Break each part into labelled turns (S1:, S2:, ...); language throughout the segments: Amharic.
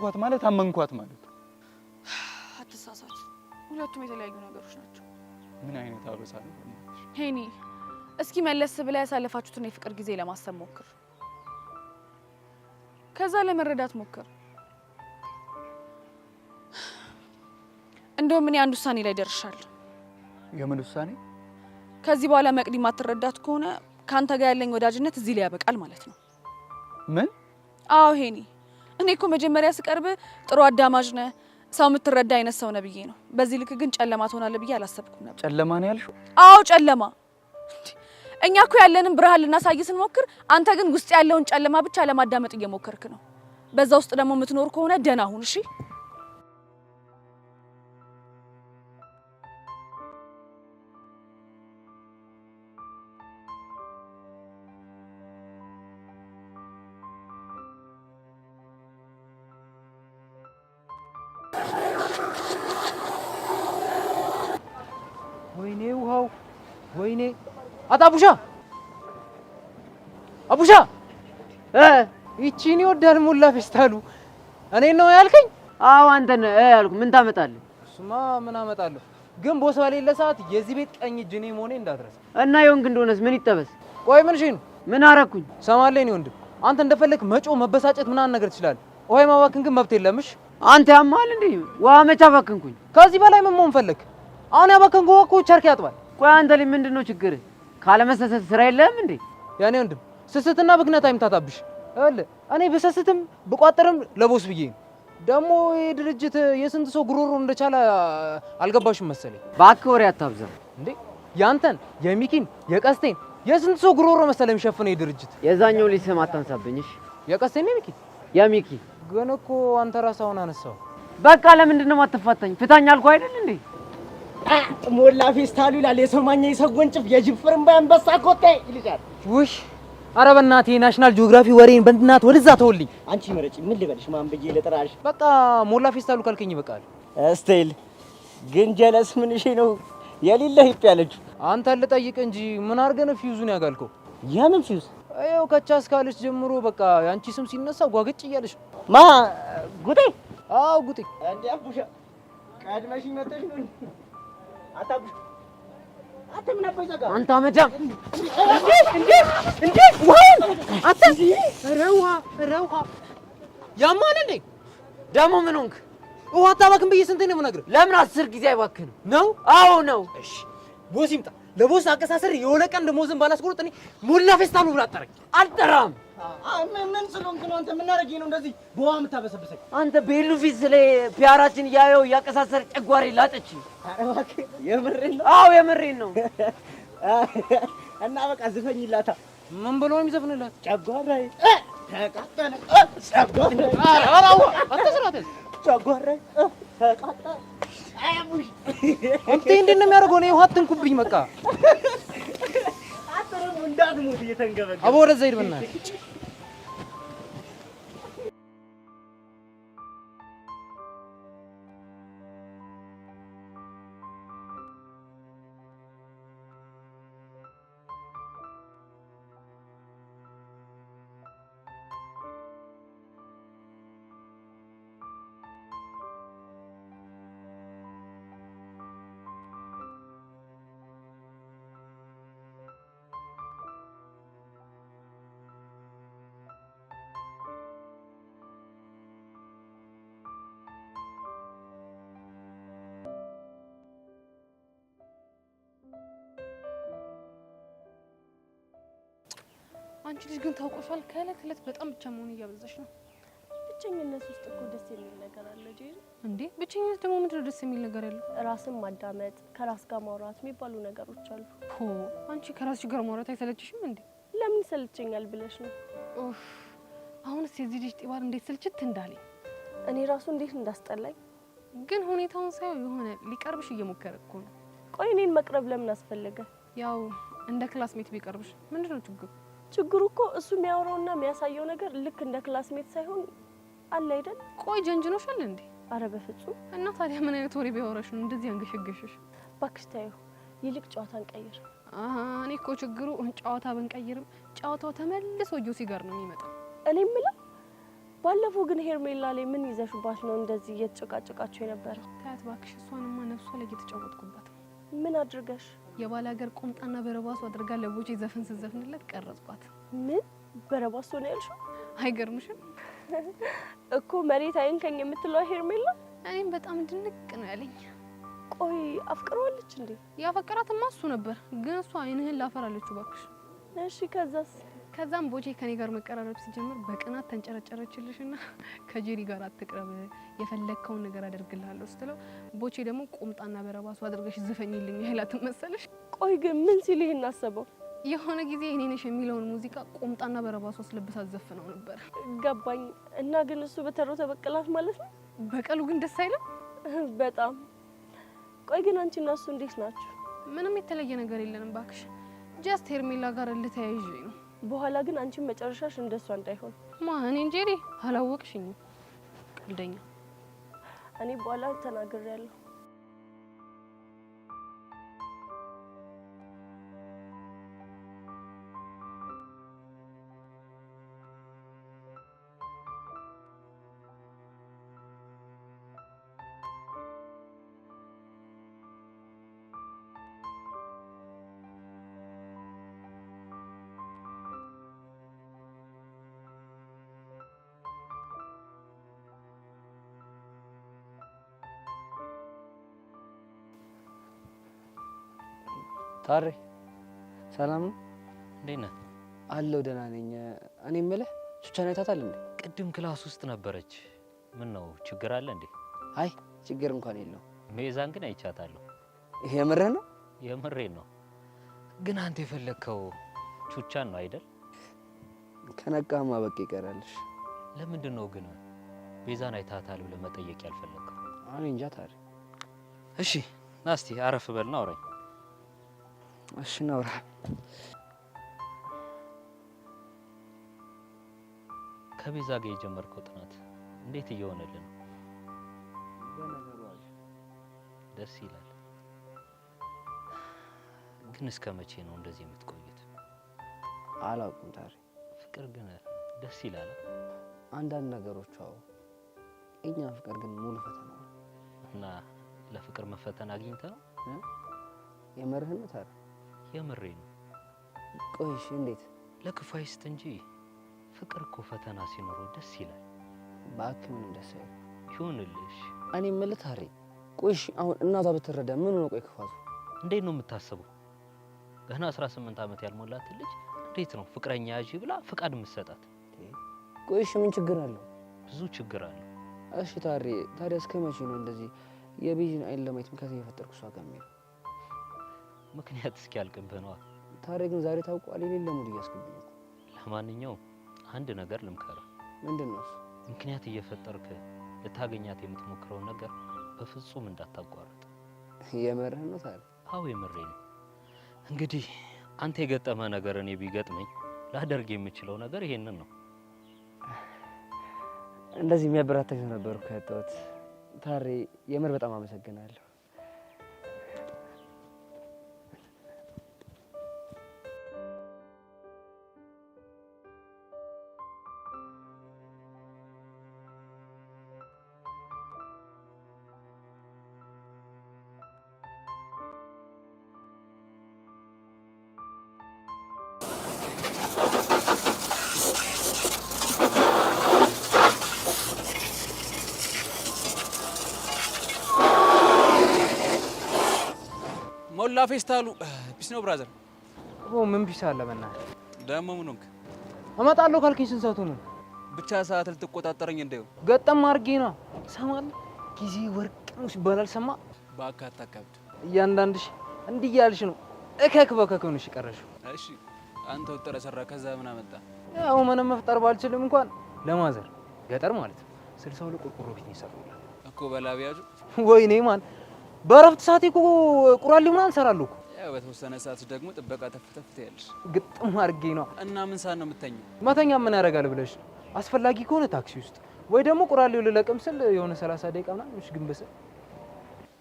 S1: አፈቀርኳት ማለት አመንኳት ማለት
S2: አትሳሳት ሁለቱም የተለያዩ ነገሮች ናቸው
S1: ምን አይነት አበሳ ነው
S2: ሄኒ እስኪ መለስ ብለ ያሳለፋችሁትን የፍቅር ጊዜ ለማሰብ ሞክር ከዛ ለመረዳት ሞክር እንደው ምን አንድ ውሳኔ ላይ ደርሻለሁ
S1: የምን ውሳኔ
S2: ከዚህ በኋላ መቅዲ ማትረዳት ከሆነ ካንተ ጋር ያለኝ ወዳጅነት እዚህ ላይ ያበቃል ማለት ነው
S1: ምን
S2: አዎ ሄኒ እኔ እኮ መጀመሪያ ስቀርብ ጥሩ አዳማጅ ነህ ሰው ምትረዳ አይነት ሰው ነብዬ ነው በዚህ ልክ ግን ጨለማ ትሆናለህ ብዬ አላሰብኩም ነበር
S1: ጨለማ ነው ያልሽው
S2: አዎ ጨለማ እኛ እኮ ያለንን ብርሃን ልናሳይ ስንሞክር አንተ ግን ውስጥ ያለውን ጨለማ ብቻ ለማዳመጥ እየሞከርክ ነው በዛ ውስጥ ደግሞ የምትኖር ከሆነ ደና ሁን እሺ
S3: ወይኔ ውሃው ወይኔ አጣቡሻ አቡሻ ይቺን ይወዳል ሙላ ፌስታሉ እኔ ነው ያልከኝ
S4: አዎ አንተ ነህ ያልኩ ምን ታመጣለህ
S3: እሱማ ምን አመጣለሁ ግን ቦስ በሌለ ሰዓት የዚህ ቤት ቀኝ እጅ እኔ መሆኔ እንዳትረሳ
S4: እና የወንግ እንደሆነስ ምን ይጠበስ
S3: ቆይ ምን እሺ ነው
S4: ምን አረኩኝ
S3: ሰማለኝ ወንድም አንተ እንደፈለክ መጮ መበሳጨት ምናን ነገር ትችላለህ ውሃ ማባክን ግን መብት የለምሽ
S4: አንተ ያማል እንዴ ውሃ መቻ ባክንኩኝ
S3: ከዚህ በላይ ምን መሆን ፈለክ አሁን ያባከንኩ እኮ ቸርክ ያጥባል
S4: ቆይ አንተ ላይ ምንድነው ችግር ካለ መሰሰት ስራ የለም እንዴ
S3: ያኔ ወንድም ስስትና ብክነት አይምታታብሽ እኔ በሰስትም በቋጠርም ለቦስ ብዬ ደሞ የድርጅት የስንት ሰው ጉሮሮ እንደቻለ አልገባሽም መሰለኝ
S4: ባክ ወሬ አታብዛ
S3: እንዴ ያንተን የሚኪን የቀስቴን የስንት ሰው ጉሮሮ መሰለኝ ሸፈነ የድርጅት
S4: የዛኛው ሊሰማ አታንሳብኝሽ
S3: የቀስቴን የሚኪ
S4: የሚኪ
S3: ግን እኮ አንተ ራስህ አነሳው
S4: በቃ ለምንድነው ማተፋታኝ ፍታኝ አልኩ አይደል እንዴ
S5: ሞላ ፌስታሉ ይላል የሰማኛ የሰጎንጭፍ የጅፍርም ባንበሳ ኮቴ ይልሻል
S3: ውይ ኧረ በእናትህ ናሽናል ጂኦግራፊ ወሬን በእናትህ ወደዛ ተውልኝ
S5: አንቺ መረጪ ምን ልበልሽ ማን ብዬ ለጥራሽ
S3: በቃ ሞላ ፌስታሉ ካልከኝ ይበቃል
S5: ስቴል ግን ጀለስ ምን እሺ ነው የሌለ ሂፕ ያለች
S3: አንተ ልጠይቅ እንጂ ምን አርገን ፊውዙን ያጋልከው
S5: የምን ፊውዝ
S3: አይው ከቻስ ካለች ጀምሮ በቃ ያንቺ ስም ሲነሳ ጓግጭ እያለሽ
S5: ማ ጉጤ
S3: አው ጉጤ
S5: እንዴ አቡሻ ቀድመሽ መጥተሽ ነው አታቡሽ አተምና ባይዘጋ
S4: አንተ አመጃም
S5: እንዴ ዋን አታ
S3: ረውሃ ያማን እንዴ
S4: ደሞ ምን ሆንክ
S3: ውሃ አታባክን ብዬ ስንቴ ነው የምነግርህ
S4: ለምን 10 ጊዜ አይባክንም
S3: ነው
S4: አዎ ነው
S3: እሺ ቦስ ይምጣ ለቦስ አቀሳሰር የወለቀን ደሞዝን ባላስቆርጥ እኔ ሞላ ፌስታሉ ብላ አጠረኝ
S4: አልጠራም
S5: ምን ስለሆንክ ነው አንተ ምን አረጋኝ ነው እንደዚህ በውሃ የምታበሰብሰኝ
S4: አንተ ቤሉ ፊት ስለ ፒያራችን ያየው ያቀሳሰር ጨጓሬ ላጠች
S5: አረባክ የምሬን ነው
S4: አዎ የምሬን ነው
S5: እና በቃ ዝፈኝላታ
S3: ምን ብሎ ነው የሚዘፍንላት
S5: ጨጓራይ ተቃጠለ ጨጓራይ
S3: አራው አትስራት
S5: ጨጓራይ ተቃጠለ አያሙሽ
S3: እንዴ እንደምን የሚያደርገው ነው ውሃ አትንኩብኝ በቃ
S5: አጥሩም እንዳትሞት እየተንገበገበ
S3: አቦ ወደዛ ሂድ በእናትህ
S6: አንቺ ልጅ ግን ታውቆሻል ከእለት እለት በጣም ብቻ መሆን እያበዛሽ ነው
S7: ብቸኝነት ውስጥ እኮ ደስ የሚል ነገር አለ ጄሪ
S6: እንዴ ብቸኝነት ደግሞ ምንድን ነው ደስ የሚል ነገር ያለው
S7: ራስን ማዳመጥ ከራስ ጋር ማውራት የሚባሉ ነገሮች አሉ
S6: ሆ አንቺ ከራስሽ ጋር ማውራት አይሰለችሽም እንዴ
S7: ለምን ይሰለቸኛል ብለሽ ነው
S6: ኡፍ አሁንስ የዚህ ልጅ ጢባር እንዴት ስልችት እንዳለኝ
S7: እኔ ራሱ እንዴት እንዳስጠላኝ
S6: ግን ሁኔታውን ሳይው የሆነ ሊቀርብሽ እየሞከረ እኮ ነው
S7: ቆይ እኔን መቅረብ ለምን አስፈለገ
S6: ያው እንደ ክላስሜት ቢቀርብሽ ምንድነው
S7: ችግሩ እኮ እሱ የሚያወራውና የሚያሳየው ነገር ልክ እንደ ክላስሜት ሳይሆን አለ አይደል
S6: ቆይ ጀንጅኖሻል እንዴ
S7: አረ በፍጹም
S6: እና ታዲያ ምን አይነት ወሬ ቢያወራሽ ነው እንደዚህ አንገሸገሽሽ
S7: ባክሽ ታዩ ይልቅ ጨዋታን ቀይር
S6: እኔ እኮ ችግሩ ጨዋታ ብንቀይርም ጨዋታው ተመልሶ ጆሲ ጋር ነው የሚመጣው
S7: እኔ ምለው ባለፈው ግን ሄርሜላ ላይ ምን ይዘሽባት ነው እንደዚህ እየተጨቃጨቃችሁ የነበረው?
S6: ታያት እባክሽ፣ እሷንማ ነፍሷ ላይ እየተጫወትኩባት ነው።
S7: ምን አድርገሽ?
S6: የባል ሀገር ቁምጣና በረባሱ አድርጋ ለቦቼ ዘፈን ስትዘፍንለት ቀረጽኳት።
S7: ምን በረባሶ ነው ያልሽው?
S6: አይገርምሽም?
S7: እኮ መሬት አይንከኝ የምትለው ሄርሜላ
S6: እኔም በጣም ድንቅ ነው ያለኝ።
S7: ቆይ አፍቅረዋለች እንዴ?
S6: ያፈቀራትማ እሱ ነበር፣ ግን እሷ አይንህን ላፈራለች እባክሽ።
S7: እሺ ከዛስ?
S6: ከዛም ቦቼ ከኔ ጋር መቀራረብ ሲጀምር በቅናት ተንጨረጨረችልሽና ከጄሪ ጋር አትቅረብ፣ የፈለግከውን ነገር አደርግልሃለሁ ስትለው ቦቼ ደግሞ ቁምጣና በረባሱ አድርገሽ ዝፈኝልኝ አይላትም መሰለሽ?
S7: ቆይ ግን ምን ሲል ይሄን አሰበው?
S6: የሆነ ጊዜ እኔ ነሽ የሚለውን ሙዚቃ ቁምጣና በረባሱ አስለብሳት ዘፍነው ነበር።
S7: ገባኝ። እና ግን እሱ በተረው ተበቀላት ማለት ነው?
S6: በቀሉ ግን ደስ አይልም
S7: በጣም። ቆይ ግን አንቺ እና እሱ እንዴት ናችሁ?
S6: ምንም የተለየ ነገር የለንም ባክሽ፣ ጀስት ሄርሜላ ጋር ልተያይዤ ነው።
S7: በኋላ ግን አንቺን መጨረሻሽ እንደሷ እንዳይሆን።
S6: ማን እንጀሪ አላወቅሽኝም? ቀልደኛ።
S7: እኔ በኋላ ተናግሬያለሁ።
S4: ታሬ ሰላም ነው?
S8: እንዴት ነህ?
S4: አለሁ ደህና ነኝ። እኔ የምልህ ሱቻን አይታታል እንዴ?
S8: ቅድም ክላስ ውስጥ ነበረች። ምን ነው ችግር አለ እንዴ?
S4: አይ ችግር እንኳን የለው።
S8: ሜዛን ግን አይቻታለሁ።
S4: የምርህ ነው?
S8: የምሬን ነው። ግን አንተ የፈለግከው ቹቻን ነው አይደል?
S4: ከነቃማ በቃ ይቀራልሽ።
S8: ለምንድን ነው ግን ቤዛን አይታታል ብለህ መጠየቅ ያልፈለግከው?
S4: እኔ እንጃ ታሬ።
S8: እሺ ና እስቲ አረፍ በልና አውራኝ።
S4: እሺ እናውራ።
S8: ከቤዛ ጋር የጀመርከው ጥናት እንዴት እየሆነልህ ነው? ደስ ይላል። ግን እስከ መቼ ነው እንደዚህ የምትቆዩት?
S4: አላውቅም ታሬ።
S8: ፍቅር ግን ደስ ይላል።
S4: አንዳንድ ነገሮች አዎ፣ እኛ ፍቅር ግን ሙሉ ፈተና ነው።
S8: እና ለፍቅር መፈተን አግኝተህ ነው?
S4: የምርህን ነው ታሬ?
S8: የምሬን ነው።
S4: ቆይ እሺ እንዴት?
S8: ለክፉ አይስት እንጂ ፍቅር እኮ ፈተና ሲኖረው ደስ ይላል።
S4: እባክህ ምንም ደስ አይልም።
S8: ይሁንልሽ።
S4: እኔ የምልህ ታሬ፣ ቆይ እሺ አሁን እናቷ ብትረዳ ምን ነው? ቆይ ክፋቱ
S8: እንዴት ነው የምታስበው? ገና 18 ዓመት ያልሞላት ልጅ እንዴት ነው ፍቅረኛ ያዢ ብላ ፍቃድ የምትሰጣት?
S4: ቆይ እሺ ምን ችግር አለው?
S8: ብዙ ችግር አለው።
S4: እሺ ታሬ፣ ታዲያ እስከ መቼ ነው እንደዚህ የቤዚን አይን ለማየት ምክንያት የፈጠርኩ እሷ ጋር የሚሄድ?
S8: ምክንያት እስኪያልቅብህ ነዋ።
S4: ታሬ ግን ዛሬ ታውቋል የሌለ ሙድ እያስገብኝ ነው።
S8: ለማንኛውም አንድ ነገር ልምከርህ።
S4: ምንድን ነው እሱ?
S8: ምክንያት እየፈጠርክ ልታገኛት የምትሞክረውን ነገር በፍጹም እንዳታቋርጥ።
S4: የምርህን ነው ታሬ?
S8: አዎ የምሬን ነው። እንግዲህ አንተ የገጠመ ነገር እኔ ቢገጥመኝ ላደርግ የምችለው ነገር ይሄንን ነው።
S4: እንደዚህ የሚያበረታኝ ነበር እኮ ያጣሁት። ታሬ የምር በጣም አመሰግናለሁ።
S1: ሞላ ፌስታሉ ፒስ ነው ብራዘር።
S3: ምን ፒስ አለ በእናትህ?
S1: ደሞ ምን ሆንክ?
S3: እመጣለሁ ካልከኝ ስንት ሰዓቱ ነው?
S1: ብቻ ሰዓት ልትቆጣጠረኝ እንደው
S3: ገጠም አድርጌ ነው። ሰማል ጊዜ ወርቅ ነው ሲባል አልሰማ?
S1: እባክህ አታካብድ።
S3: እያንዳንድሽ እንዲህ እያልሽ ነው እከክ በከክ ሆነሽ ቀረሽው።
S1: እሺ አንተ ወጥረ ሰራ ከዛ ምን አመጣ?
S3: ያው ምንም መፍጠር ባልችልም እንኳን ለማዘር ገጠር ማለት ነው 62 ቆርቆሮ ቤት ነው የሰራሁላት
S1: እኮ በላቢያጁ።
S3: ወይኔ ማን በረፍት ሰዓት እኮ ቁራሌ ምናምን እሰራለሁ እኮ።
S1: ያው በተወሰነ ሰዓት ደግሞ ጥበቃ ተፍተፍ ትያለሽ።
S3: ግጥም አድርጌ ነው።
S1: እና ምን ሰዓት ነው የምተኛው?
S3: መተኛ ምን ያደርጋል ብለሽ አስፈላጊ ከሆነ ታክሲ ውስጥ ወይ ደግሞ ቁራሌው ልለቅም ስል የሆነ 30 ደቂቃ ምናምን እሺ። ግን በሰ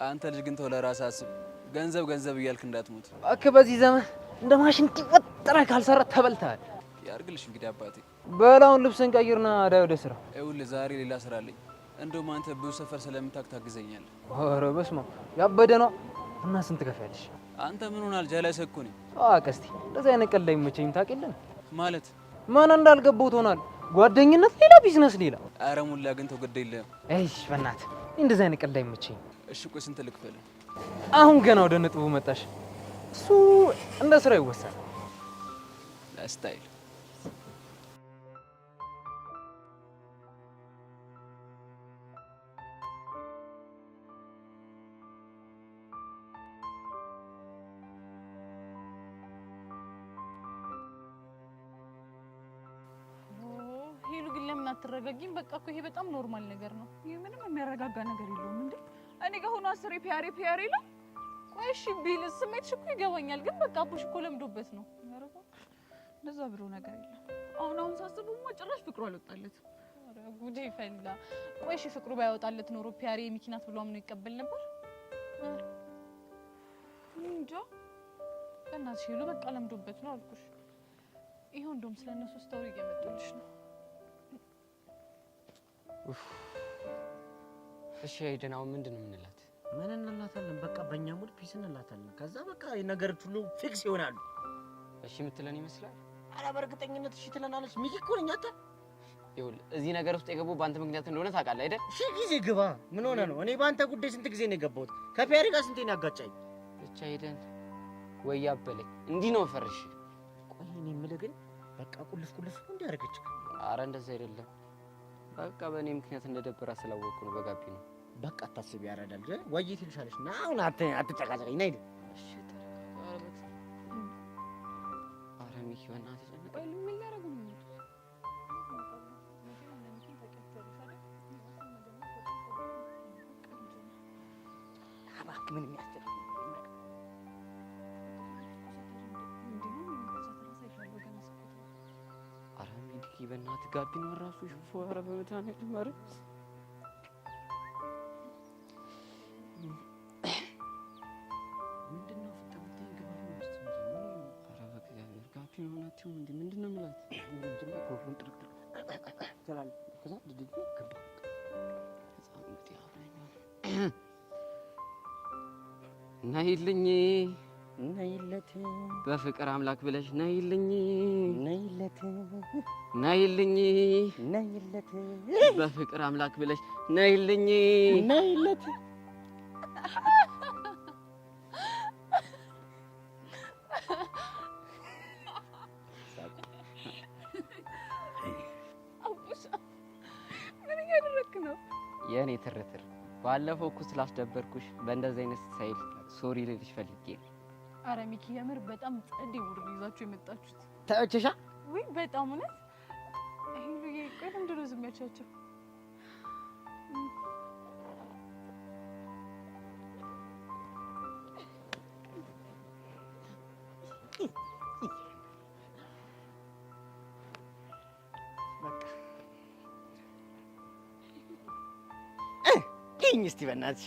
S1: አንተ ልጅ ግን ተው ለራስህ አስብ። ገንዘብ ገንዘብ እያልክ እንዳትሞት
S3: እባክህ። በዚህ ዘመን እንደ ማሽን ወጥረህ ካልሰራ ተበልተሃል።
S1: ያርግልሽ እንግዲህ አባቴ።
S3: በላውን ልብስን ቀይርና ዳይ ወደ ስራ።
S1: ይኸውልህ ዛሬ ሌላ ስራ አለኝ። እንደውም አንተ ብዙ ሰፈር ስለምታውቅ ታግዘኛለህ።
S3: ኧረ በስመ አብ ያበደ ነው። እና ስንት ከፍያለሽ?
S1: አንተ ምን ሆናል? ጀለስ እኮ ነኝ።
S3: ቀስቲ እንደዚህ አይነት ቀልድ አይመቸኝም ታውቂልን።
S1: ማለት
S3: ማን እንዳልገባው ትሆናል። ጓደኝነት ሌላ፣ ቢዝነስ ሌላ።
S1: ኧረ ሙላ ግን ተው ግድ የለህም።
S3: እሺ በእናትህ እንደዚህ አይነት ቀልድ አይመቸኝም።
S1: እሺ ቆይ ስንት ልክፈልህ?
S3: አሁን ገና ወደ ነጥቡ መጣሽ። እሱ እንደ ስራ ይወሰናል።
S1: ለስታይል
S2: ሄሉ ግን ለምን አትረጋጊም? በቃ እኮ ይሄ በጣም ኖርማል ነገር ነው። ይሄ ምንም የሚያረጋጋ ነገር የለውም እንዴ። እኔ ጋር ሆኖ አስሬ ፒያሬ ይላል። ቆይ እሺ ቢል ስሜትሽ እኮ ይገባኛል፣ ግን በቃ አቦሽ እኮ ለምዶበት ነው። ኧረ እባክሽ እንደዛ ብሎ ነገር የለም። አሁን ሳስበውማ ጭራሽ ፍቅሩ አልወጣለትም። ኧረ ጉዴ ፈላ። ቆይ እሺ ፍቅሩ ባይወጣለት ኖሮ ፒያሬ ሚኪናት ብሎ አምኖ ይቀበል ነበር? እንጃ። በእናትሽ ሄሉ በቃ ለምዶበት ነው አልኩሽ። ይሄው እንደውም ስለነሱ ስታወሪ እየመጡልሽ ነው።
S4: እሺ አይደን አሁን ምንድን ነው የምንላት?
S5: ምን እንላታለን? በቃ በእኛ ሙድ ፒስ እንላታለን። ከዛ በቃ ነገሮች ሁሉ ፊክስ ይሆናሉ።
S4: እሺ የምትለን ይመስላል?
S5: ኧረ በእርግጠኝነት እሺ ትለናለች። ሚኪ እኮ ነኝ። አንተ
S4: ይኸውልህ እዚህ ነገር ውስጥ የገባው በአንተ ምክንያት እንደሆነ ታውቃለህ አይደል?
S5: ሺህ ጊዜ ግባ። ምን ሆነ ነው? እኔ በአንተ ጉዳይ ስንት ጊዜ ነው የገባሁት? ከፒያሪ ጋር ስንቴ ነው ያጋጫኝ?
S4: ብቻ ሄደን ወይ አበለኝ እንዲህ ነው ፈርሽ።
S5: ቆይ እኔ የምልህ ግን በቃ ቁልፍ እንዲህ አደረገች።
S4: ኧረ እንደዛ አይደለም። በቃ በእኔ ምክንያት እንደደበራ ስላወቅኩ ነው። በጋቢ ነው።
S5: በቃ አታስቢ። ያረዳል ወይ ትልሻለሽ። ና አሁን አትጨቃጨቀኝ። ነይ
S4: እሺ ተረጋጋ። ኧረ ሚኪ በእናትህ ጨነቀኝ።
S2: ቆይ ምን ሊያደርጉ ነው?
S5: እባክህ ምን የሚያስጨንቅ
S4: በእናትህ ጋቢ ነው ራሱ ሽፎ። ኧረ በመድኃኒዓለም ኧረ
S5: ምንድን ነው ፍታምታይ ገባ ነው?
S4: ኧረ በእግዚአብሔር ጋቢ ነው ናቸው እንዴ? ምንድን ነው የምላት?
S5: ምንድን ነው ኮፍን ጥርቅ ይላል። ከዛ ድድግ ገባ
S4: ህፃን እንግዲህ አብረኛው ነይልኝ
S5: ነይለት
S4: በፍቅር አምላክ ብለሽ ነይልኝ
S5: ነይለት
S4: ነይልኝ
S5: ነይለት
S4: በፍቅር አምላክ ብለሽ ነይልኝ
S5: ነይለት።
S2: ምን እያደረክ ነው?
S4: የኔ ትርትር ባለፈው እኮ ስላስደበርኩሽ በእንደዚህ አይነት ስታይል ሶሪ ልልሽ ፈልጌ ነው።
S2: ኧረ ሚኪ የምር በጣም ጸዴ ሙድ ይዛችሁ የመጣችሁት።
S5: ተመቸሻ?
S2: ወይ በጣም እውነት። ሄሉዬ ቆይ ለምንድን ነው ዝም ያልሻቸው?
S5: ይኝ እስቲ በእናትሽ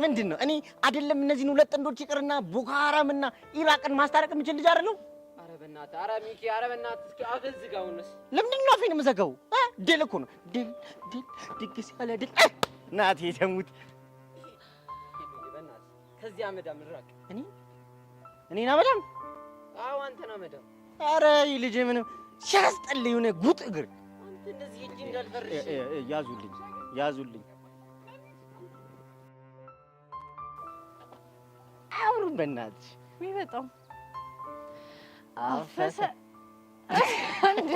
S5: ምንድን ነው? እኔ አይደለም እነዚህን ሁለት ጥንዶች ይቅርና ቦኮ ሃራምና ኢራቅን ማስታረቅ የምችል ልጅ አይደለሁ።
S4: ኧረ በእናትህ ኧረ ሚኪ ኧረ በእናትህ እስኪ አፍህን ዝጋውንስ።
S5: ለምንድን ነው አፌን የምዘጋው? ድል እኮ ነው ድል ድግስ ያለ ድል። እናቴ ተሙት።
S4: በእናትህ ከዚህ አመዳም ራቅ።
S5: እኔን አመዳም?
S4: አዎ አንተን አመዳም።
S5: ኧረ ይህ ልጅ ምንም ሲያስጠልይ የሆነ ጉጥ እግር።
S4: አንተ እንደዚህ እጅ እንዳልፈርሽ
S5: ያዙልኝ አውሩን በእናትሽ።
S2: ወይ በጣም
S5: አፈሰ
S2: እንዴ!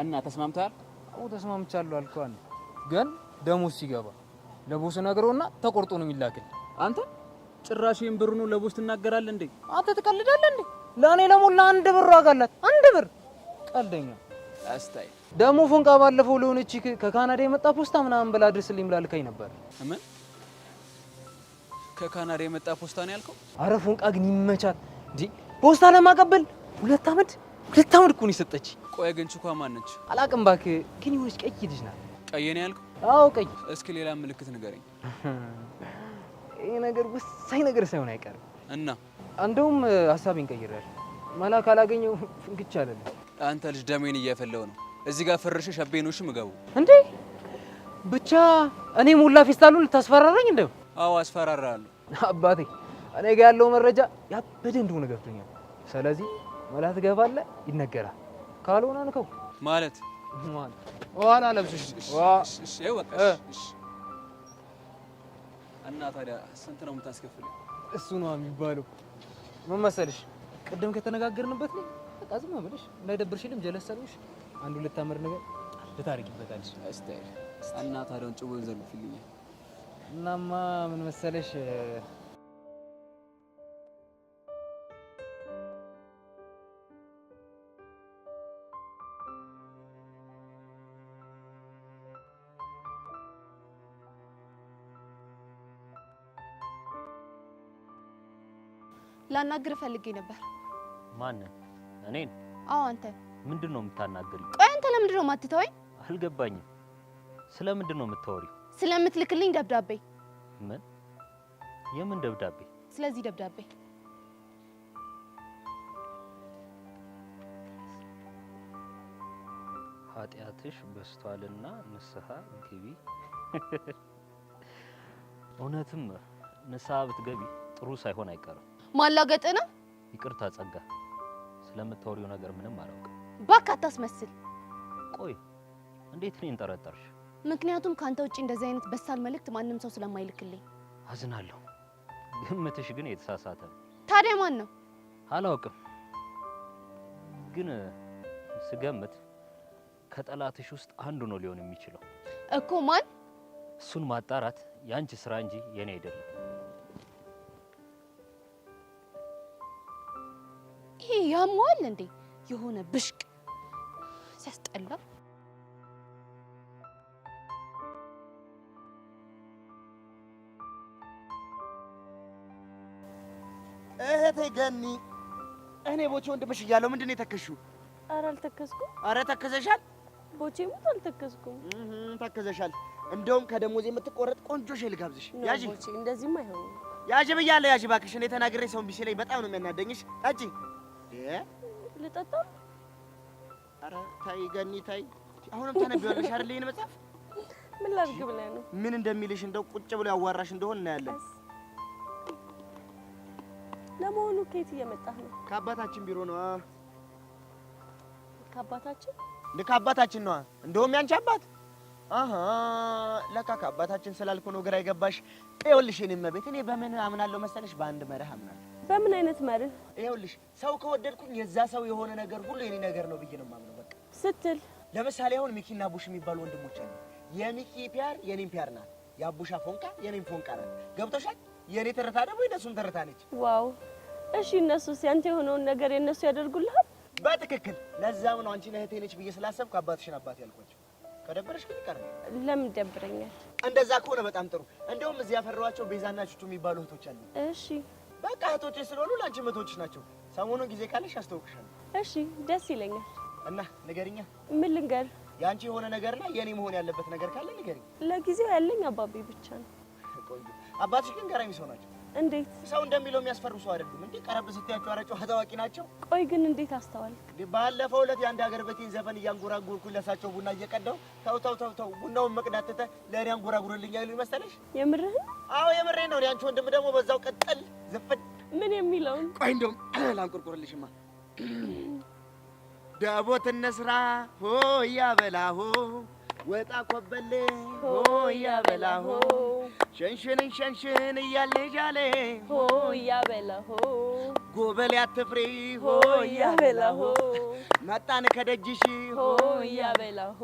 S1: እና ተስማምተሃል?
S3: አዎ ተስማምቻለሁ አልኳን። ግን ደሞዝ ሲገባ ለቦስ ነግረውና ተቆርጦ ነው የሚላክል።
S1: አንተ ጭራሽ ይሄን ብር ነው ለቦስ ትናገራለህ እንዴ?
S3: አንተ ትቀልዳለህ እንዴ? ለኔ ለሞላ 1 ብር ዋጋላት 1 ብር። ቀልደኛ
S1: አስታይ
S3: ደሞ ፎንቃ ባለፈው ለሆነች ከካናዳ የመጣ ፖስታ ምናምን ብላ አድርስልኝ ብላ ልካኝ ነበር።
S1: ምን ከካናዳ የመጣ ፖስታ ነው ያልከው?
S3: አረ ፎንቃ ግን ይመቻት እንዴ! ፖስታ ለማቀበል 2 ዓመት እኮ ነው የሰጠች።
S1: ቆይ ግን ችኳ ማን ነች?
S3: አላቅም እባክህ፣ ግን የሆነች ቀይ ልጅ ናት።
S1: ቀይ ነው ያልከው?
S3: አዎ ቀይ።
S1: እስኪ ሌላ ምልክት ንገረኝ።
S3: ይሄ ነገር ወሳኝ ነገር ሳይሆን አይቀርም።
S1: እና
S3: እንደውም ሀሳቤን ቀይሬያለሁ። መላ ካላገኘው ፍንክች አለልኝ።
S1: አንተ ልጅ ደሜን እየፈለው ነው። እዚህ ጋር ፍርሽ ሸቤኖሽ ምገቡ
S3: እንዴ? ብቻ እኔ ሙላ ፌስታሉን ልታስፈራራኝ እንደው?
S1: አዎ አስፈራራለሁ።
S3: አባቴ እኔ ጋር ያለው መረጃ ያበደ እንደሆነ ገብቶኛል። ስለዚህ መላ ትገባለህ፣ ይነገራል። ካልሆነ አንከው
S1: ማለት
S3: ዋላ ለብስሽ
S1: እሺ በቃ እሺ። እና ታዲያ ስንት ነው የምታስከፍለኝ?
S3: እሱ ነው የሚባለው። ምን መሰልሽ ቅድም ከተነጋገርንበት ላይ በቃ ዝም ብለሽ እንዳይደብርሽልም ጀለሰልሽ አንድ 2 አመር ነገር ልታርቂበታለሽ።
S1: አስታይ እና ታዲያውን ጭውን ዘልፍልኛል።
S3: እናማ ምን መሰለሽ
S6: ላናግር ፈልጌ ነበር።
S8: ማንን? እኔን?
S6: አዎ አንተ።
S8: ምንድን ነው የምታናግሪው?
S6: ቆይ አንተ ለምንድን ነው የማትተወኝ?
S8: አልገባኝም። ስለምንድን ነው የምታወሪው?
S6: ስለምትልክልኝ ደብዳቤ።
S8: ምን? የምን ደብዳቤ?
S6: ስለዚህ ደብዳቤ
S8: ኃጢአትሽ በስቷልና ንስሐ ግቢ። እውነትም ንስሐ ብትገቢ ጥሩ ሳይሆን አይቀርም።
S6: ማላገጥ ነው።
S8: ይቅርታ ጸጋ፣ ስለምታወሪው ነገር ምንም አላውቅም።
S6: እባክህ አታስመስል።
S8: ቆይ እንዴት እኔን ጠረጠርሽ?
S6: ምክንያቱም ካንተ ውጪ እንደዚህ አይነት በሳል መልእክት ማንም ሰው ስለማይልክልኝ።
S8: አዝናለሁ። ግምትሽ ግን የተሳሳተ ነው።
S6: ታዲያ ማን ነው?
S8: አላውቅም፣ ግን ስገምት ከጠላትሽ ውስጥ አንዱ ነው ሊሆን የሚችለው።
S6: እኮ ማን?
S8: እሱን ማጣራት ያንቺ ስራ እንጂ የኔ አይደለም።
S6: ይሄ ያሟል እንዴ? የሆነ ብሽቅ ሲያስጠላ።
S5: እህቴ ገኒ፣ እኔ ቦቼ ወንድምሽ እያለሁ ምንድን ነው የተከሽው?
S7: ኧረ አልተከስኩም።
S5: ኧረ ተከዘሻል።
S7: ቦቼ ሙት አልተከስኩም።
S5: ተከዘሻል። እንደውም ከደሞዝ የምትቆረጥ ቆንጆ ሼል ጋብዝሽ። ያጂ
S7: ቦቼ እንደዚህማ አይሆንም።
S5: ያጂ ብያለሁ። ያጂ እባክሽ፣ እኔ ተናግሬ ሰው እምቢ ሲለኝ በጣም ነው የሚያናደኝሽ። ጠጪ።
S7: ልጠጣ?
S5: ኧረ ተይ ገኒ ተይ። አሁንም ታነቢዋለሽ አይደል ይሄን መጽሐፍ?
S7: ምን ላድርግ ብለህ ነው?
S5: ምን እንደሚልሽ እንደው ቁጭ ብሎ ያዋራሽ እንደሆነ እናያለን።
S7: ለመሆኑ ከየት እየመጣህ ነው?
S5: ከአባታችን ቢሮ ነው።
S7: ከአባታችን?
S5: ከአባታችን ነው። እንደውም ያንቺ አባት። አሃ ለካ ከአባታችን ስላልኩ ነው ግራ የገባሽ። ይኸውልሽ የእኔም ቤት እኔ በምን አምናለሁ መሰለሽ? በአንድ መርህ አምናለሁ።
S7: በምን አይነት መርህ?
S5: ይኸውልሽ ሰው ከወደድኩኝ የዛ ሰው የሆነ ነገር ሁሉ የኔ ነገር ነው ብዬ ነው የማምነው። በቃ
S7: ስትል
S5: ለምሳሌ አሁን ሚኪና ቡሽ የሚባሉ ወንድሞች አሉ። የሚኪ ፒያር የኔም ፒያር ናት። የአቡሻ ፎንቃ የኔም ፎንቃ ናት። ገብቶሻል? የኔ ትርታ ደግሞ የነሱም ትርታ ነች።
S7: ዋው! እሺ እነሱስ ያንተ የሆነውን ነገር የነሱ ያደርጉልሃል?
S5: በትክክል። ለዛም ነው አንቺ እህቴ ነች ብዬ ስላሰብኩ አባትሽን አባት ያልኳቸው። ከደበረሽ ግን ይቀር።
S7: ለምን ይደብረኛል?
S5: እንደዛ ከሆነ በጣም ጥሩ። እንደውም እዚህ ያፈራኋቸው ቤዛና ቹቹ የሚባሉ እህቶች አሉ።
S7: እሺ
S5: በቃ እህቶቼ ስለሆኑ ለአንቺ እህቶችሽ ናቸው። ሰሞኑን ጊዜ ካለሽ አስተዋውቅሻለሁ።
S7: እሺ ደስ ይለኛል።
S5: እና ንገሪኛ።
S7: ምን ልንገር?
S5: የአንቺ የሆነ ነገርና የኔ መሆን ያለበት ነገር ካለ ንገሪኝ።
S7: ለጊዜው ያለኝ አባቤ ብቻ ነው።
S5: ቆንጆ። አባትሽ ግን ገራሚ ሰው ናቸው።
S7: እንዴት?
S5: ሰው እንደሚለው የሚያስፈሩ ሰው አይደሉም። እንዴ ቀረብ ስትያቸው አረጨው ታዋቂ ናቸው።
S7: ቆይ ግን እንዴት አስተዋልክ?
S5: እንዴ ባለፈው ዕለት የአንድ ሀገር ቤቴን ዘፈን እያንጎራጎርኩኝ ለሳቸው ቡና እየቀዳው ተው ቡናውን መቅዳት ትተህ ለእኔ አንጎራጉርልኝ አይሉኝ መሰለሽ?
S7: የምርህን?
S5: አዎ የምሬን ነው። የአንቺ ወንድም ደግሞ በዛው ቀጥል ዝፍን።
S7: ምን የሚለውን?
S5: ቆይ እንደውም ላንቆርቆርልሽማ። ዳቦት እንስራ ሆያ በላሆ ወጣ ኮበሌ ሆያ በላሆ ሸንሽን እያለጃሌ
S7: ሆያ በላሆ
S5: ጎበሌ አትፍሪ
S7: ሆያ በላሆ
S5: መጣን ከደጅሽ
S7: ሆያ በላሆ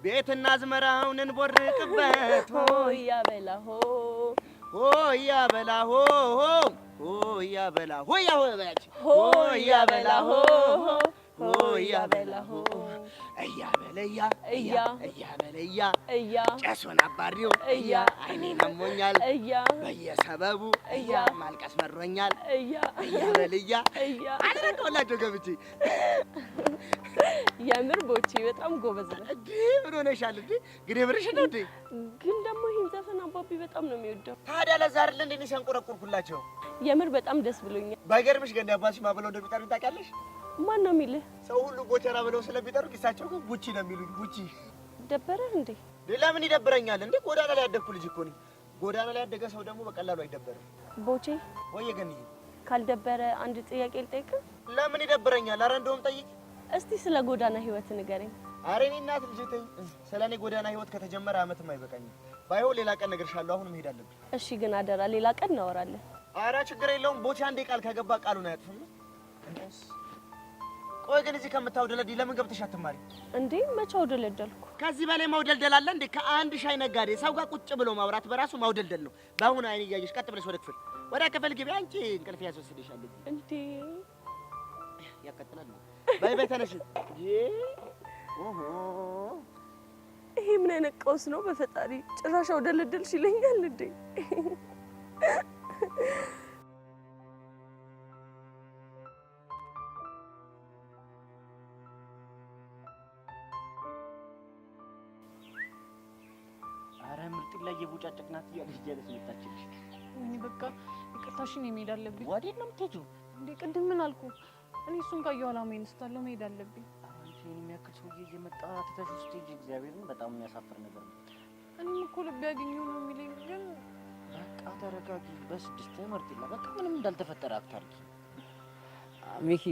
S5: ቤትና አዝመራውን እንቦርቅበት
S7: ሆያ በላሆ
S5: ሆያ በላሆ ሆያ በላሆ ሆያ በላች
S7: ሆያ በላሆ
S5: ሆያ በለሆ እያ በለያ እያ በለያ
S7: እያ
S5: ጨሱን አባሪው
S7: እያ
S5: አይኔን አሞኛል
S7: እያ
S5: በየሰበቡ
S7: እያ
S5: ማልቀስ መሮኛል
S7: እያ
S5: በለያ
S7: እያ
S5: አልረቀውላቸው ገብቼ
S7: የምር ቦቼ በጣም ጎበዝ ነህ
S5: እንዴ ምን ሆነሻል እንዴ ግሬ ብርሽ ነው እንዴ
S7: ግን ደግሞ ይሄን ዘፈን አባቢ በጣም ነው የሚወደው
S5: ታዲያ ለዛ አይደል እንዴ ሲያንቆረቁርኩላቸው
S7: የምር በጣም ደስ ብሎኛል
S5: ባይገርምሽ ግን አባትሽ ማብለው እንደሚጠሩኝ ታውቂያለሽ
S7: ማን ነው የሚልህ
S5: ሰው ሁሉ ቦቸራ ብለው ስለሚጠሩኝ እሳቸው ግን ቡቺ ነው የሚሉኝ ቡቺ
S7: ደበረህ እንዴ
S5: ለምን ይደብረኛል እንዴ ጎዳና ላይ ያደግኩ ልጅ እኮ ነኝ ጎዳና ላይ ያደገ ሰው ደግሞ በቀላሉ አይደበርም
S7: ቦቼ
S5: ወይ ገንዬ
S7: ካልደበረ አንድ ጥያቄ ልጠይቅህ
S5: ለምን ይደብረኛል ኧረ እንደውም ጠይቅ
S7: እስቲ ስለ ጎዳና ህይወት ንገረኝ
S5: ኧረ እኔ እናት ልጅ ተይ ስለ እኔ ጎዳና ህይወት ከተጀመረ አመትም አይበቃኝም ባይሆን ሌላ ቀን እነግርሻለሁ አሁን መሄድ አለብኝ
S7: እሺ ግን አደራ ሌላ ቀን እናወራለን
S5: ኧረ ችግር የለውም ቦቼ አንዴ ቃል ከገባ ቃሉን አያጥፍም ቆይ ግን እዚህ ከምታውደለዲ ለምን ገብተሽ አትማሪ
S7: እንዴ መቼ አውደለደልኩ
S5: ከዚህ በላይ ማውደልደል አለ እንዴ ከአንድ ሻይ ነጋዴ ሰው ጋር ቁጭ ብሎ ማውራት በራሱ ማውደልደል ነው በአሁኑ አይን እያየሽ ቀጥ ብለሽ ወደ ክፍል ግቢ አንቺ እንቅልፍ ያስወስድሻል
S7: እንዴ
S5: ያቀጥላል ባይ ባይ ተነሽ ኦሆ
S7: ይሄ ምን አይነት ቀውስ ነው በፈጣሪ ጭራሽ አውደለደልሽ ይለኛል እንዴ
S5: ላይ የቡጫጭቅናት እያለች መጣችልሽ
S2: እኔ በቃ ይቅርታሽን መሄድ አለብኝ
S5: ወዴት ነው የምትሄጂው
S2: እንዴ ቅድም ምን አልኩ እኔ እሱን ካየሁ አላማዬን ስታለው መሄድ አለብኝ
S5: አንቺ የሚያክል ሰውዬ እየመጣ ትተሽ ውስጥ ሂጂ እግዚአብሔርን በጣም የሚያሳፍር ነገር ነው
S2: እኔም እኮ ልብ ያገኘው ነው የሚለኝ ግን
S5: በቃ ተረጋጊ በስድስት ትምህርት በቃ ምንም እንዳልተፈጠረ አታርጊ
S4: ሚኪ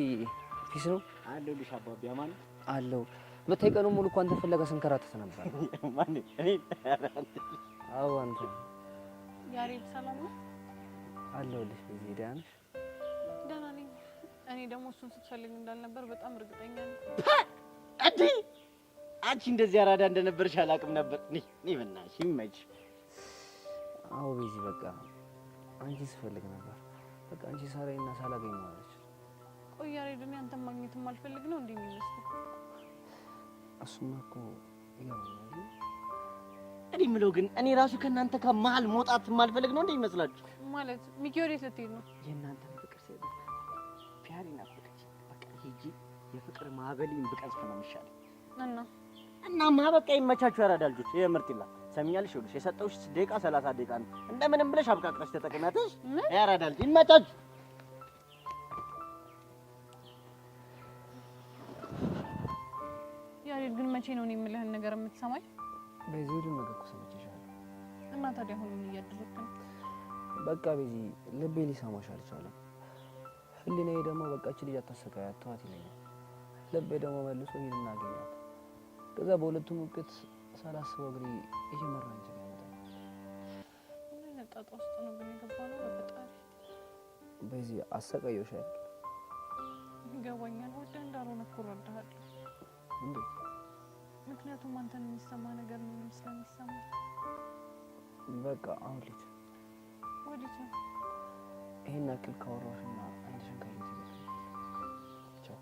S4: ፊስ ነው
S5: አለሁልሽ አባቢ አማን
S4: አለው በታይ ቀኑ ሙሉ እኮ አንተን ፍለጋ ስንከራተት ነበር
S5: ማን እኔ
S4: አዎ አንተ
S2: ያሬድ ሰላም ነው
S4: አለሁልሽ በዚህ ደህና ነሽ
S2: ደህና ነኝ እኔ ደግሞ እሱን ስትፈልግ እንዳልነበር በጣም እርግጠኛ ነኝ
S5: እንዴ አንቺ እንደዚህ አራዳ እንደነበርሽ አላውቅም ነበር እኔ በእናትሽ ይመች
S4: አዎ በዚህ በቃ አንቺ ስፈልግ ነበር በቃ አንቺ ሳራይና ሳላገኝ ማለች
S2: ቆይ ያሬድ እኔ አንተን ማግኘትም አልፈልግ ነው እንዴ የሚመስለው
S4: እሱማ እኮ ያው
S5: እኔ የምለው ግን እኔ ራሱ ከእናንተ ከመሀል መውጣት የማልፈልግ ነው እንዴ ይመስላችሁ
S2: ማለት ሚኪ ወዴት ልትሄድ ነው
S5: የእናንተ ፍቅር ሲያደርግ ፒያሪና ፍቅር በቃ ሂጂ የፍቅር ማዕበልን ብቀዝፍ ነው የሚሻለው እናማ በቃ ይመቻችሁ ያራዳ ልጆች የምርጥላ ሰሚኛልሽ ይኸውልሽ የሰጠውሽ ደቂቃ 30 ደቂቃ ነው እንደምንም ብለሽ አብቃቅረሽ ተጠቅሚያተሽ ያራዳ ልጅ ይመቻችሁ
S2: ያሬድ ግን መቼ ነው የምልህን ነገር የምትሰማኝ
S4: በዚህ ሁሉ ነገር እኮ ሰምቼሻለሁ
S2: እና ታዲያ አሁን ምን እያደረግክ ነው
S4: በቃ በዚህ ልቤ ሊሰማሽ አልቻለም ህሊናዬ ደግሞ በቃ እቺ ልጅ አታሰቃያት ተዋት ይለኛል ልቤ ደግሞ መልሶ ሄድና አገኛት ከዛ በሁለቱም ውቅት ሳላስበው እግሬ እየመራ እንጂ
S2: ምን ጣጣ ውስጥ ነው ግን የገባነው በፈጣሪ
S4: በዚህ አሰቃየሻል
S2: ይገባኛል ወደ እንዳልሆነ እኮ እረዳሃለሁ
S4: እንዴት
S2: ምክንያቱም አንተን የሚሰማ ነገር ነው ስለሚሰማ
S4: በቃ አሁን ልጅ
S2: ወዴት ነው
S4: ይሄን አክል ካወራሽና አንቺን ካየሁት ቻው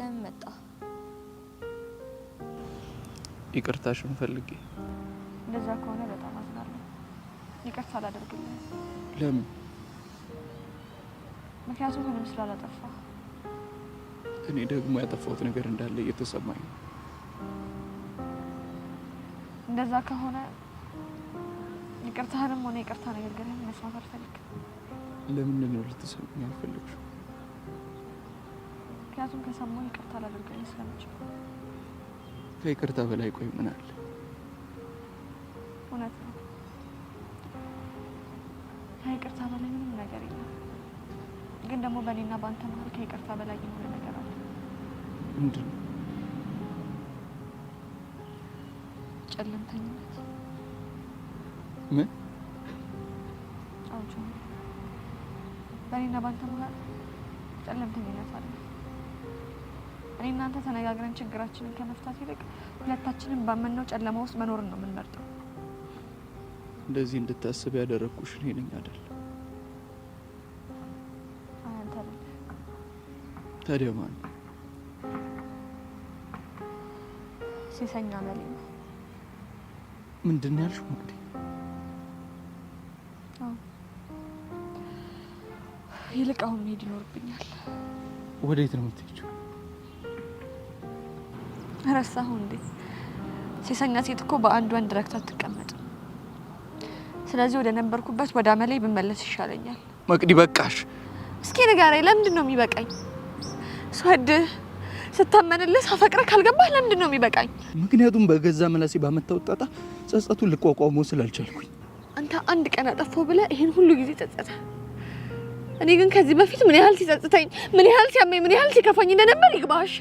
S9: ለምን መጣ?
S1: ይቅርታሽን ፈልጌ።
S6: እንደዛ ከሆነ በጣም አዝናለሁ። ይቅርታ አላደርግልህም።
S1: ለምን?
S6: ምክንያቱም ምንም ስላላጠፋ።
S1: እኔ ደግሞ ያጠፋሁት ነገር እንዳለ እየተሰማኝ ነው።
S10: እንደዛ ከሆነ ይቅርታህንም ሆነ ይቅርታ ንግግርህን መስማት አልፈልግም።
S1: ለምን ነው ልትሰማኝ አልፈልግሽም?
S10: ምክንያቱም ከሰማሁ ይቅርታ ላደርግልህ ስለምችል።
S1: ከይቅርታ በላይ ቆይ ምን አለ?
S10: እውነት ነው። ከይቅርታ በላይ ምንም ነገር የለም። ግን ደግሞ በእኔና በአንተ መሀል ከይቅርታ በላይ የሆነ ነገር አለ።
S1: ምንድን ነው?
S10: ጨለምተኝነት።
S1: ምን?
S10: አውጆ በእኔና በአንተ መሀል ጨለምተኝነት አለ። እኔ እናንተ ተነጋግረን ችግራችንን ከመፍታት ይልቅ ሁለታችንን ባመነው ጨለማ ውስጥ መኖርን ነው የምንመርጠው።
S1: እንደዚህ እንድታስብ ያደረኩሽ እኔ ነኝ አይደል?
S10: አንተ አይደል?
S1: ታዲያ ማን?
S10: ሲሰኛ መሌ ነው።
S1: ምንድን ነው ያልሽው? እንግዲህ
S10: ይልቅ አሁን መሄድ ይኖርብኛል።
S1: ወዴት ነው የምትሄጂው?
S10: ረሳሁ እንዴ? ሴሰኛ ሴት እኮ በአንድ ወንድ ረክታ አትቀመጥም። ስለዚህ ወደ ነበርኩበት ወደ አመሌ ብመለስ ይሻለኛል።
S1: መቅዲ በቃሽ።
S10: እስኪ ንገረኝ፣ ለምንድን ነው የሚበቃኝ? ስወድህ ስታመንልህ ሳፈቅረህ ካልገባህ ለምንድን ነው የሚበቃኝ?
S1: ምክንያቱም በገዛ መላሴ ባመጣሁት ጣጣ ጸጸቱን ልቋቋመው ስላልቻልኩኝ።
S10: አንተ አንድ ቀን አጠፋው ብለህ ይሄን ሁሉ ጊዜ ጸጸተ። እኔ ግን ከዚህ በፊት ምን ያህል ሲጸጽተኝ፣ ምን ያህል ሲያመኝ፣ ምን ያህል ሲከፋኝ እንደነበር ይግባሽ።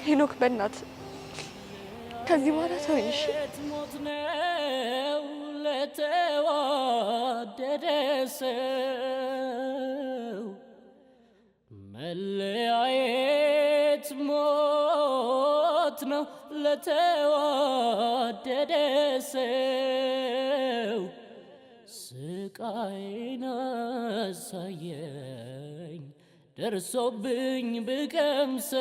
S10: ሄኖክ በእናትህ ከዚህ በኋላ ተወኝ እሺ?
S8: ለተዋደደ ሰው መለያየት ሞት ነው። ለተዋደደ ሰው ስቃይን አሳየኝ ደርሶብኝ ብቀምሰው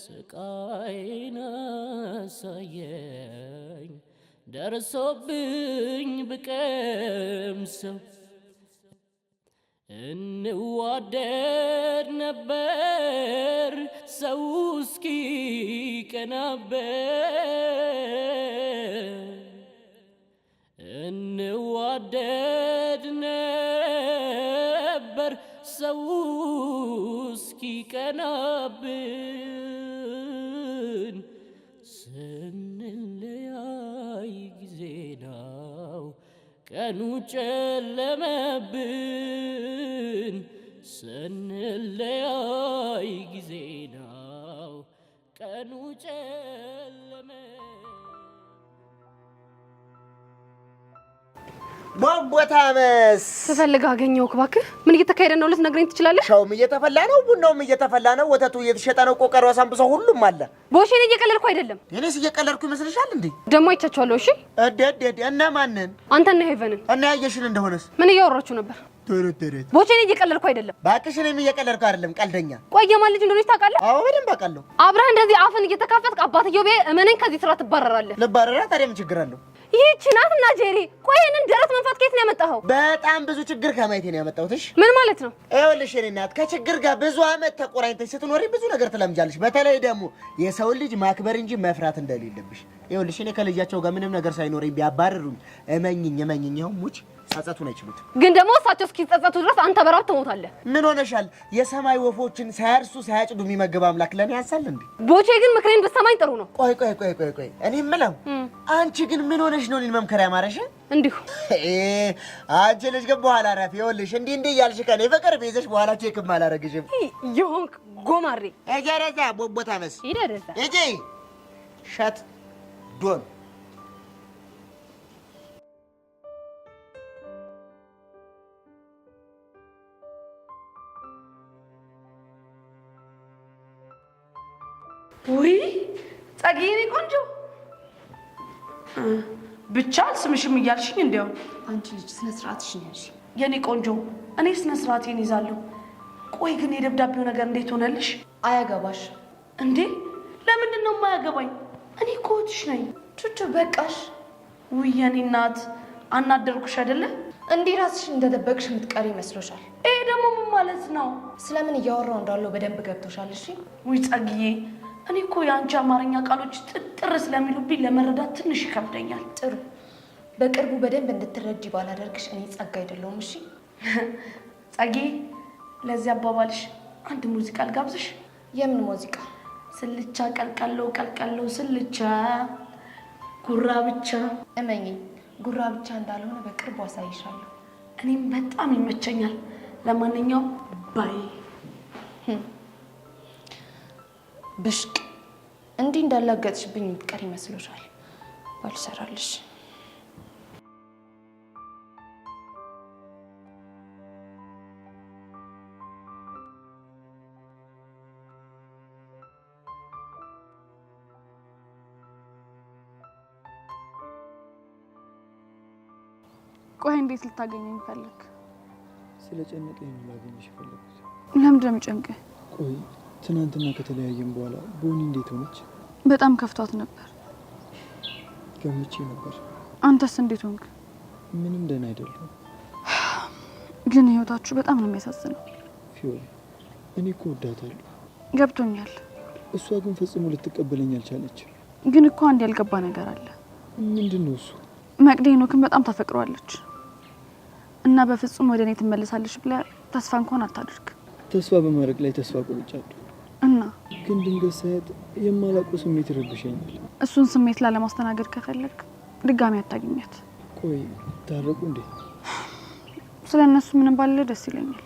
S8: ስቃይን አሳየኝ ደርሶብኝ ብቀምሰው እንዋደድ ነበር ሰው እስኪ ቀናበት እንዋደድ ነበር ሰው እስኪ ቀናብን ስንለያይ ጊዜ ነው ቀኑ ጨለመብን ስንለያይ ጊዜ ነው ቀኑ ጨለመ።
S5: ቦቦታመስ
S6: ስፈልግ አገኘሁህ። እባክህ ምን እየተካሄደ ነው ልትነግረኝ ትችላለህ?
S5: ሻውም እየተፈላ ነው፣ ቡናውም እየተፈላ ነው፣ ወተቱ እየተሸጠ ነው፣ ቆቀሮ ሳምቡሳ ሁሉም አለ።
S6: ቦሼን እየቀለድኩ አይደለም።
S5: እኔስ እየቀለድኩ ይመስልሻል እንዴ?
S6: ደሞ አይቻቸዋለሁ። እሺ
S5: እደደደ እና ማንን?
S6: አንተና ሄቨንን
S5: እና ያየሽን እንደሆነስ
S6: ምን እያወራችሁ ነበር?
S5: ተረተረት
S6: ቦሼን እየቀለድኩ አይደለም።
S5: ባክሽ እኔም እየቀለድኩ አይደለም፣ ቀልደኛ።
S6: ቆይ የማን ልጅ እንደሆነች ታውቃለህ?
S5: አዎ በደንብ አውቃለሁ።
S6: አብረህ እንደዚህ አፍን እየተካፈትክ አባትየው ቤ እመነኝ ከዚህ ስራ ትባረራለህ።
S5: ልባረራ? ታዲያ ምን ችግር አለው?
S6: ይህች ናትና ጄሪ። ቆይ ይሄንን ደረት መንፋት ከየት ነው ያመጣኸው?
S5: በጣም ብዙ ችግር ከማየቴ ነው ያመጣሁት። እሺ
S6: ምን ማለት ነው?
S5: ይኸውልሽ የእኔ እናት ከችግር ጋር ብዙ አመት ተቆራኝተሽ ስትኖሪ ብዙ ነገር ትለምጃለሽ። በተለይ ደግሞ የሰውን ልጅ ማክበር እንጂ መፍራት እንደሌለብሽ። ይኸውልሽ እኔ ከልጃቸው ጋር ምንም ነገር ሳይኖረኝ ቢያባርሩኝ እመኝኝ ይኸው ሙች ጸጸቱን አይችሉትም።
S6: ግን ደግሞ እሳቸው እስኪጸጸቱ ድረስ አንተ በራብ ትሞታለህ።
S5: ምን ሆነሻል? የሰማይ ወፎችን ሳያርሱ ሳያጭዱ የሚመግብ አምላክ ለኔ ያሳል እንዴ?
S6: ቦቼ ግን ምክሬን ብትሰማኝ ጥሩ ነው።
S5: ቆይ እኔ የምለው አንቺ ግን ምን ሆነሽ ነው እኔን መምከር ያማረሽ?
S6: እንዲሁ
S5: አንቺ ልጅ ግን በኋላ አራፊ። ይኸውልሽ እንዲህ እያልሽ ከኔ ፍቅር ቢይዘሽ በኋላ ቼክም አላረግሽም።
S6: ይሆንክ ጎማሬ
S5: እጀረዛ ቦቦታመስ
S6: ይደረዛ
S5: እጂ ሸት ዶን
S11: ውይ ጸጊዬ እኔ ቆንጆ ብቻ አልስምሽም እያልሽኝ እንዲያው
S12: አንቺ ልጅ ስነ ስርዓትሽን ያዥ
S11: የኔ ቆንጆ። እኔ ስነ ስርዓቴን ይዛለሁ። ቆይ ግን የደብዳቤው ነገር እንዴት ሆነልሽ?
S12: አያገባሽ
S11: እንዴ? ለምንድን ነው የማያገባኝ? እኔ እኮ እህትሽ ነኝ።
S12: ቹቹ በቃሽ።
S11: ውይ የኔ እናት አናደርኩሽ አይደለ?
S12: እንዲህ ራስሽ እንደደበቅሽ የምትቀሪ ይመስሎሻል?
S11: ይሄ ደግሞ ምን ማለት ነው?
S12: ስለምን እያወራው እንዳለው በደንብ ገብቶሻል? እሺ
S11: ውይ ጸግዬ፣ እኔ እኮ የአንቺ አማርኛ ቃሎች ጥጥር ስለሚሉብኝ ለመረዳት ትንሽ ይከብደኛል።
S12: ጥሩ፣ በቅርቡ በደንብ እንድትረጂ ባላደርግሽ እኔ ጸጋ አይደለሁም። እሺ
S11: ጸግዬ፣ ለዚህ አባባልሽ አንድ ሙዚቃ ልጋብዝሽ።
S12: የምን ሙዚቃ?
S11: ስልቻ ቀልቀለው ቀልቀለው ስልቻ ጉራ ብቻ።
S12: እመኚኝ፣ ጉራ ብቻ እንዳልሆነ በቅርቡ አሳይሻለሁ።
S11: እኔም በጣም ይመቸኛል። ለማንኛውም ባይ።
S12: ብሽቅ እንዲህ እንዳላገጥሽብኝ የምትቀር ይመስሎሻል? ባልሰራልሽ።
S2: ቆይ እንዴት ልታገኘኝ ፈለግ?
S13: ስለጨነቀኝ ነው ላገኝሽ ፈለኩት።
S2: ለምንድን ነው የሚጨንቀኝ?
S13: ቆይ ትናንትና ከተለያየን በኋላ ቦኒ እንዴት ሆነች?
S2: በጣም ከፍቷት ነበር።
S13: ገምቼ ነበር።
S2: አንተስ እንዴት ሆንክ?
S13: ምንም ደህና አይደለም።
S2: ግን ህይወታችሁ በጣም ነው የሚያሳዝነው።
S13: ፊዮሪ፣ እኔ እኮ ወዳታለሁ።
S2: ገብቶኛል።
S13: እሷ ግን ፈጽሞ ልትቀበለኝ አልቻለችም።
S2: ግን እኮ አንድ ያልገባ ነገር አለ።
S13: ምንድን ነው እሱ?
S2: መቅዲ ሄኖክን በጣም ታፈቅረዋለች እና በፍጹም ወደ እኔ ትመለሳለች ብለህ ተስፋ እንኳን አታድርግ።
S13: ተስፋ በማድረግ ላይ ተስፋ ቆርጫለሁ
S2: እና
S13: ግን ድንገት ሳያት የማላውቀው ስሜት ይረብሸኛል።
S2: እሱን ስሜት ላለማስተናገድ ከፈለግ ድጋሚ አታገኛት።
S13: ቆይ ታረቁ እንዴ?
S2: ስለ እነሱ ምንም ባለ ደስ ይለኛል።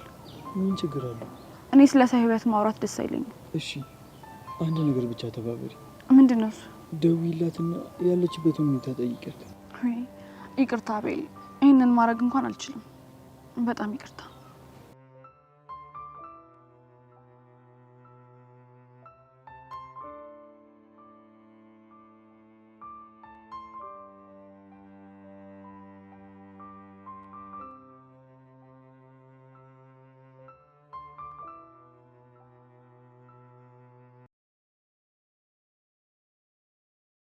S13: ምን ችግር አለው?
S2: እኔ ስለ ሰው ህይወት ማውራት ደስ አይለኝም።
S13: እሺ አንድ ነገር ብቻ ተባበሪ።
S2: ምንድን ነው እሱ?
S13: ደውይላትና ያለችበትን ሁኔታ ጠይቂያት።
S2: ይቅርታ አቤል፣ ይህንን ማድረግ እንኳን አልችልም። በጣም ይቅርታ።